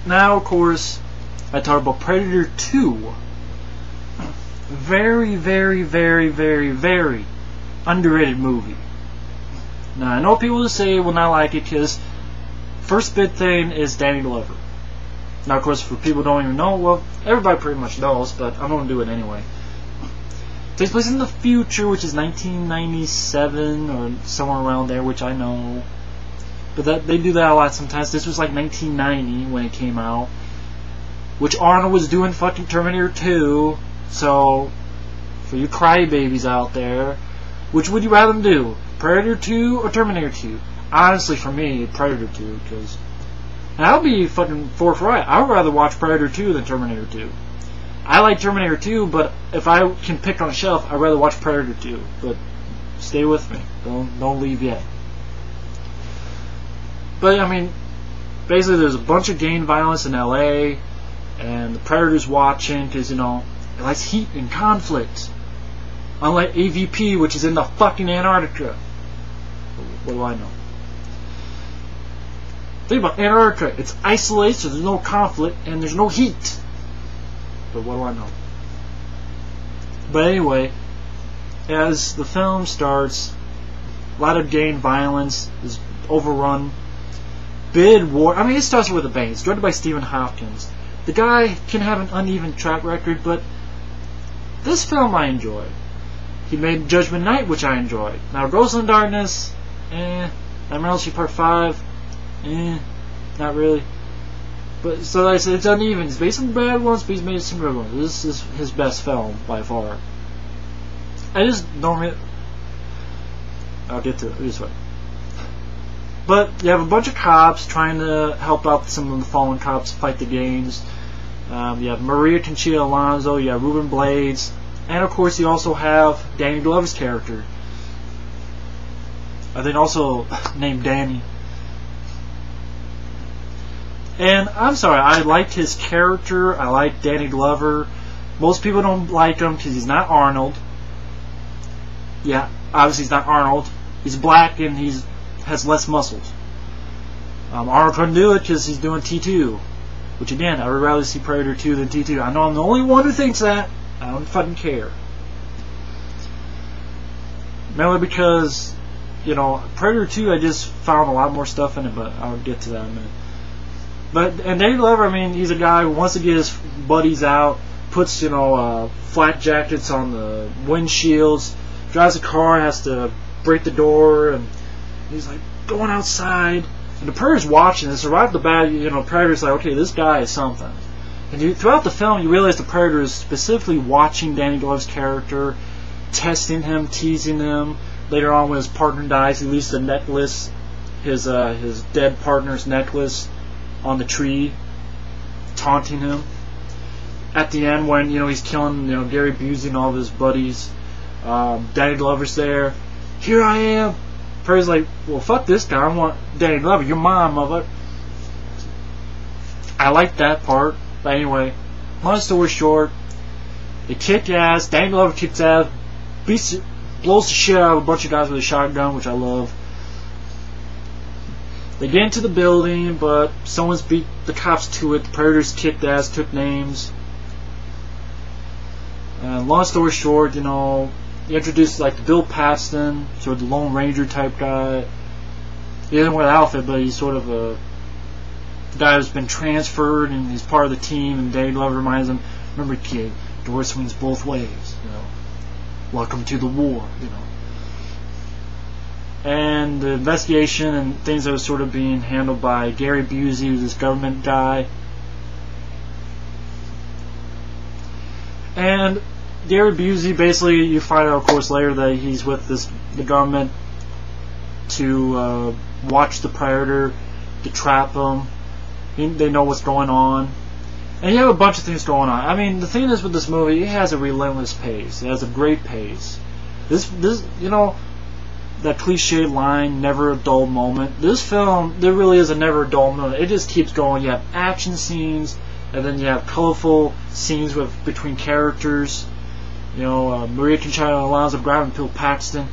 Now, of course, I talk about Predator 2. Very, very, very, very, very underrated movie. Now, I know people will say will not like it because first big thing is Danny Glover. Now, of course, for people who don't even know, well, everybody pretty much knows, but I'm going to do it anyway. It takes place in the future, which is 1997 or somewhere around there, which I know. But they do that a lot sometimes. This was like 1990 when it came out, which Arnold was doing fucking Terminator 2. So, for you crybabies out there, which would you rather them do? Predator 2 or Terminator 2? Honestly, for me, Predator 2, because... And I'll be fucking forthright. I would rather watch Predator 2 than Terminator 2. I like Terminator 2, but if I can pick on a shelf, I'd rather watch Predator 2. But stay with me. Don't leave yet. But, I mean, basically there's a bunch of gang violence in LA, and the Predator's watching, because, you know, it likes heat and conflict. Unlike AVP, which is in the fucking Antarctica. What do I know? Think about Antarctica. It's isolated, so there's no conflict, and there's no heat. But what do I know? But anyway, as the film starts, a lot of gang violence is overrun. Bid war. I mean, it starts with a bang. It's directed by Stephen Hopkins. The guy can have an uneven track record, but this film I enjoyed. He made Judgment Night, which I enjoyed. Now, Ghost in the Darkness, Nightmare on Elm Street Part 5, not really. But so like I said, it's uneven. He's made some bad ones, but he's made some good ones. This is his best film by far. I just don't really... I'll get to it this way. But you have a bunch of cops trying to help out some of the fallen cops fight the gangs. You have Maria Conchita Alonso, you have Ruben Blades, and of course you also have Danny Glover's character. I think also named Danny. And I'm sorry, I liked his character. I like Danny Glover. Most people don't like him because he's not Arnold. Yeah, obviously he's not Arnold. He's black and he's has less muscles. Arnold couldn't do it because he's doing T2. Which again, I would rather see Predator 2 than T2. I know I'm the only one who thinks that. I don't fucking care. Mainly because, you know, Predator 2 I just found a lot more stuff in it, but I'll get to that in a minute. And Danny Glover, I mean, he's a guy who wants to get his buddies out, puts, you know, flak jackets on the windshields, drives a car, has to break the door, and he's like going outside. And the Predator's watching this. So right off the bat, you know, Predator's like, okay, this guy is something. And throughout the film, you realize the Predator is specifically watching Danny Glover's character, testing him, teasing him. Later on, when his partner dies, he leaves the necklace, his dead partner's necklace, on the tree, taunting him. At the end, when, you know, he's killing, you know, Gary Busey and all of his buddies, Danny Glover's there. Here I am. Predator's like, well, fuck this guy. I want Danny Glover. You're mine, mother. I like that part. But anyway, long story short, they kick ass. Danny Glover kicks ass, blows the shit out of a bunch of guys with a shotgun, which I love. They get into the building, but someone's beat the cops to it. The Predators kicked ass, took names. Long story short, you know, they introduced like Bill Paxton, sort of the Lone Ranger type guy. He doesn't wear the outfit, but he's sort of a guy who's been transferred and he's part of the team. And Danny Glover reminds him, "Remember, kid, door swings both ways. You know, welcome to the war." You know. And the investigation and things that were sort of being handled by Gary Busey, who's this government guy. And Gary Busey, basically, you find out, of course, later that he's with the government to watch the Predator, to trap him. They know what's going on. And you have a bunch of things going on. I mean, the thing is with this movie, it has a relentless pace. It has a great pace. This, you know, that cliche line, never a dull moment. This film, there really is a never a dull moment. It just keeps going. You have action scenes, and then you have colorful scenes between characters. You know, Maria Conchita Alonso grabbing Bill Paxton.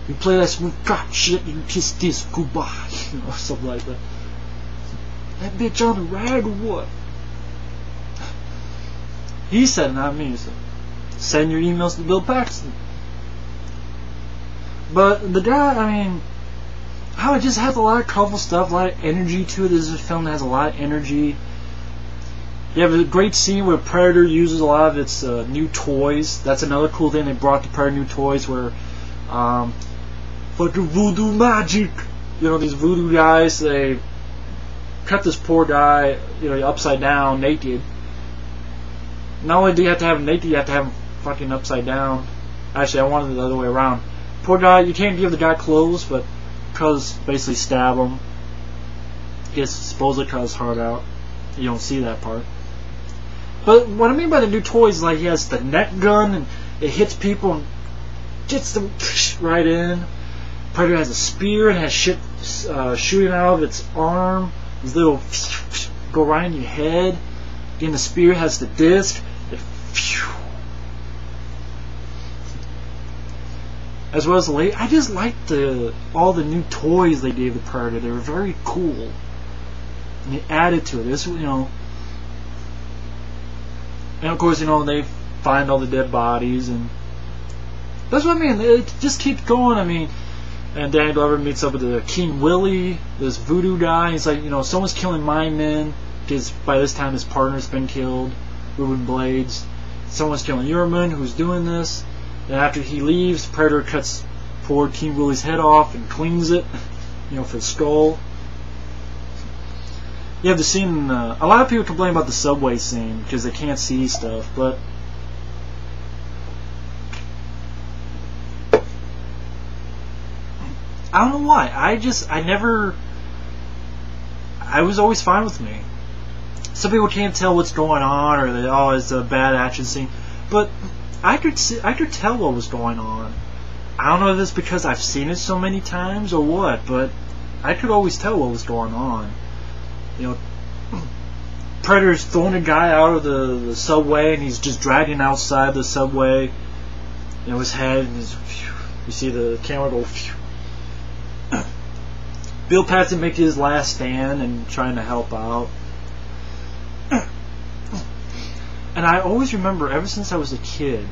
You play that smooth cop shit, you kiss this goodbye. You know, something like that. That bitch on the rag or what? He said, not me. He said, send your emails to Bill Paxton. But the guy, I mean, how it just has a lot of colorful stuff, a lot of energy to it. This is a film that has a lot of energy. You have a great scene where Predator uses a lot of its new toys. That's another cool thing. They brought to Predator new toys where, fucking voodoo magic. You know, these voodoo guys, they cut this poor guy, you know, upside down, naked. Not only do you have to have him naked, you have to have him fucking upside down. Actually, I wanted it the other way around. Poor guy, you can't give the guy clothes, but basically stab him. Gets supposedly cut his heart out. You don't see that part. But what I mean by the new toys is like he has the net gun and it hits people and gets them right in. Predator has a spear and has shit shooting out of its arm. These little go right in your head. Again, the spear has the disc. As well as the late, I just liked all the new toys they gave the Predator. They were very cool, and they added to it. This, you know, and of course, you know, they find all the dead bodies, and that's what I mean. It just keeps going. I mean, and Danny Glover meets up with the King Willie, this voodoo guy. He's like, you know, someone's killing my men because by this time his partner's been killed, Ruben Blades. Someone's killing your men. Who's doing this? And after he leaves, Predator cuts poor King Willie's head off and cleans it, you know, for the skull. You have the scene. A lot of people complain about the subway scene because they can't see stuff, but I don't know why. I was always fine with me. Some people can't tell what's going on, or they, oh, it's a bad action scene, but I could tell what was going on. I don't know if it's because I've seen it so many times or what, but I could always tell what was going on. You know, Predator's throwing a guy out of the subway, and he's just dragging outside the subway. You know, his head, and you see the camera go. Bill Paxton making his last stand and trying to help out. And I always remember, ever since I was a kid,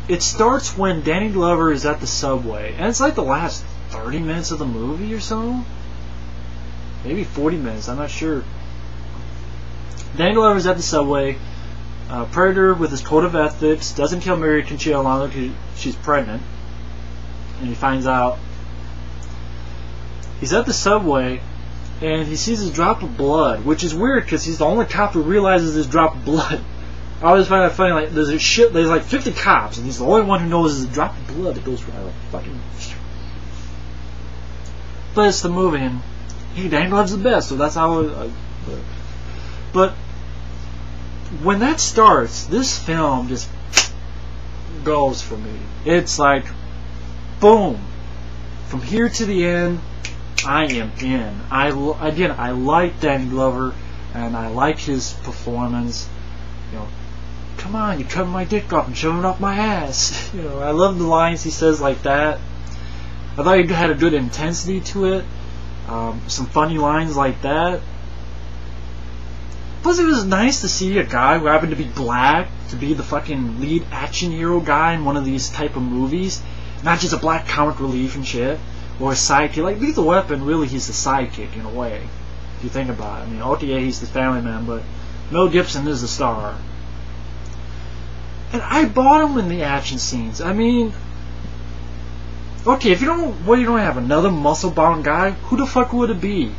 it starts when Danny Glover is at the subway, and it's like the last 30 minutes of the movie or so. Maybe 40 minutes, I'm not sure. Danny Glover's at the subway. Predator, with his code of ethics, doesn't kill Mary Conchita Alonso because she's pregnant. And he finds out. He's at the subway, and he sees a drop of blood, which is weird because he's the only cop who realizes this drop of blood. I always find that funny. Like there's like 50 cops, and he's the only one who knows there's a drop of blood that goes right, like fucking. But it's the movie, and Danny Glover's the best, so that's how. But when that starts, this film just goes for me. It's like, boom, from here to the end. I am in. I like Danny Glover, and I like his performance. You know, come on, you're cutting my dick off and shoving it up my ass. You know, I love the lines he says like that. I thought he had a good intensity to it. Some funny lines like that. Plus, it was nice to see a guy who happened to be black to be the fucking lead action hero guy in one of these type of movies, not just a black comic relief and shit. Or a sidekick. Like Lethal Weapon, really, he's the sidekick in a way. If you think about it. I mean, okay, yeah, he's the family man, but Mel Gibson is the star. And I bought him in the action scenes. I mean, okay, if you don't have another muscle-bound guy, who the fuck would it be?